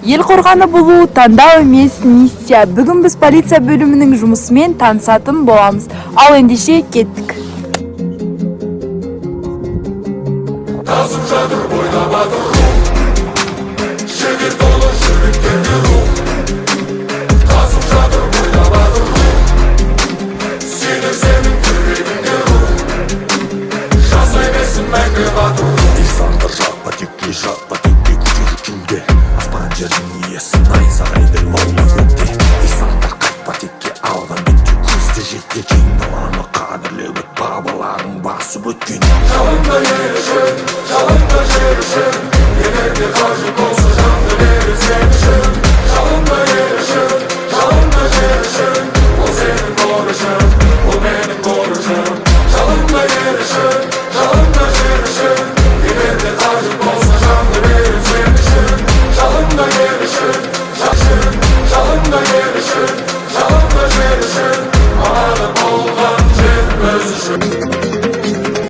Ел қорғаны болу таңдау емес миссия. Бүгін біз полиция бөлімінің жұмысымен танысатын боламыз. Ал ендеше кеттік. Тасып жатыр бойда батыр рух, жігер толы жүректерде рух. Тасып жатыр бойда батыр рух, сенің жүрегіңде рух. Жасай берсін мәңгі батыр рух. İnsanlar жатпа текке көтерілуде, аспан жердің иесі найзағайдай лаулап өтті. İnsanlar қайтпа текке алған бетте көзді жетті. Кең даланы қадірлеп өт, бабаларың басып өткен. Жалында ерішін, жалында жерішін, егерде қажет болса жанды берер сен үшін. Жалында ерішін, жалында жерішін, ол сенің борышың, ол менің борышым. Жалында ерішін, жалында жерішін, егерде қажет болса жанды берер сен үшін. Жалында ерішін, жалында ерішін, жалында жерішін, аманы болған жер біз үшін.